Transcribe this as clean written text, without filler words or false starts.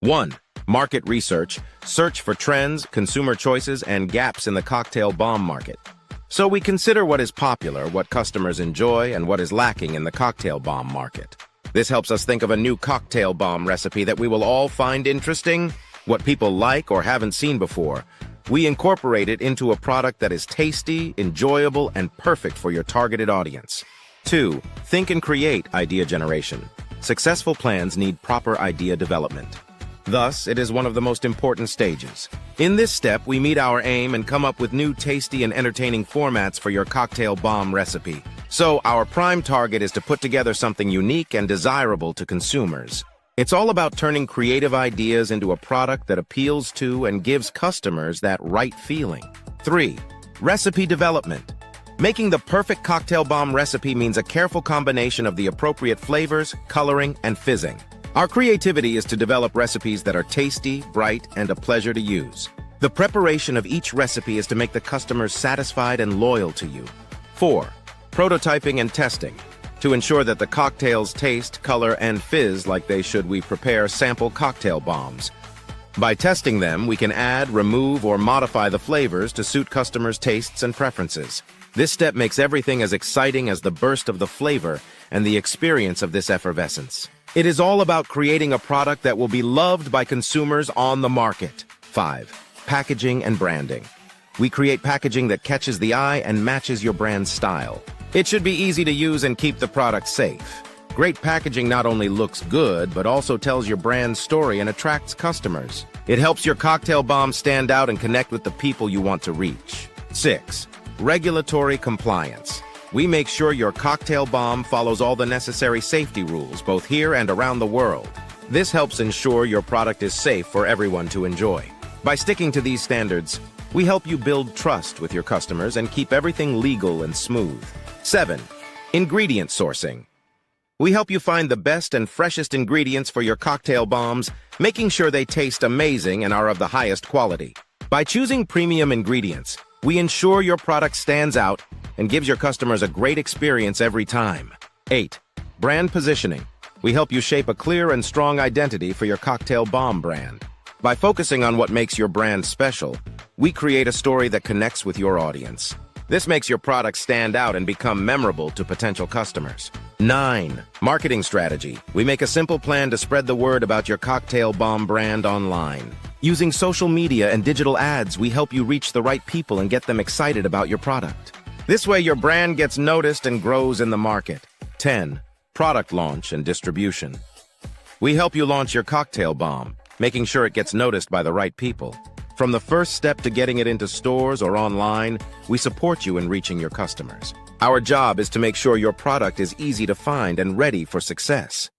1. Market research. Search for trends, consumer choices, and gaps in the cocktail bomb market. So we consider what is popular, what customers enjoy, and what is lacking in the cocktail bomb market. This helps us think of a new cocktail bomb recipe that we will all find interesting, what people like or haven't seen before. We incorporate it into a product that is tasty, enjoyable, and perfect for your targeted audience. 2. Think and create idea generation. Successful plans need proper idea development. Thus, it is one of the most important stages. In this step, we meet our aim and come up with new tasty and entertaining formats for your cocktail bomb recipe. So, our prime target is to put together something unique and desirable to consumers. It's all about turning creative ideas into a product that appeals to and gives customers that right feeling. 3. Recipe development. Making the perfect cocktail bomb recipe means a careful combination of the appropriate flavors, coloring, and fizzing. Our creativity is to develop recipes that are tasty, bright, and a pleasure to use. The preparation of each recipe is to make the customers satisfied and loyal to you. 4. Prototyping and testing. To ensure that the cocktails taste, color, and fizz like they should, we prepare sample cocktail bombs. By testing them, we can add, remove, or modify the flavors to suit customers' tastes and preferences. This step makes everything as exciting as the burst of the flavor and the experience of this effervescence. It is all about creating a product that will be loved by consumers on the market. 5. Packaging and branding. We create packaging that catches the eye and matches your brand's style. It should be easy to use and keep the product safe. Great packaging not only looks good, but also tells your brand's story and attracts customers. It helps your cocktail bomb stand out and connect with the people you want to reach. 6. Regulatory compliance. We make sure your cocktail bomb follows all the necessary safety rules, both here and around the world. This helps ensure your product is safe for everyone to enjoy. By sticking to these standards, we help you build trust with your customers and keep everything legal and smooth. 7. Ingredient sourcing. We help you find the best and freshest ingredients for your cocktail bombs, making sure they taste amazing and are of the highest quality. By choosing premium ingredients, we ensure your product stands out and gives your customers a great experience every time. 8. Brand positioning. We help you shape a clear and strong identity for your cocktail bomb brand. By focusing on what makes your brand special, we create a story that connects with your audience. This makes your product stand out and become memorable to potential customers. 9. Marketing strategy. We make a simple plan to spread the word about your cocktail bomb brand online. Using social media and digital ads, we help you reach the right people and get them excited about your product. This way, your brand gets noticed and grows in the market. 10. Product launch and distribution. We help you launch your cocktail bomb, making sure it gets noticed by the right people. From the first step to getting it into stores or online, we support you in reaching your customers. Our job is to make sure your product is easy to find and ready for success.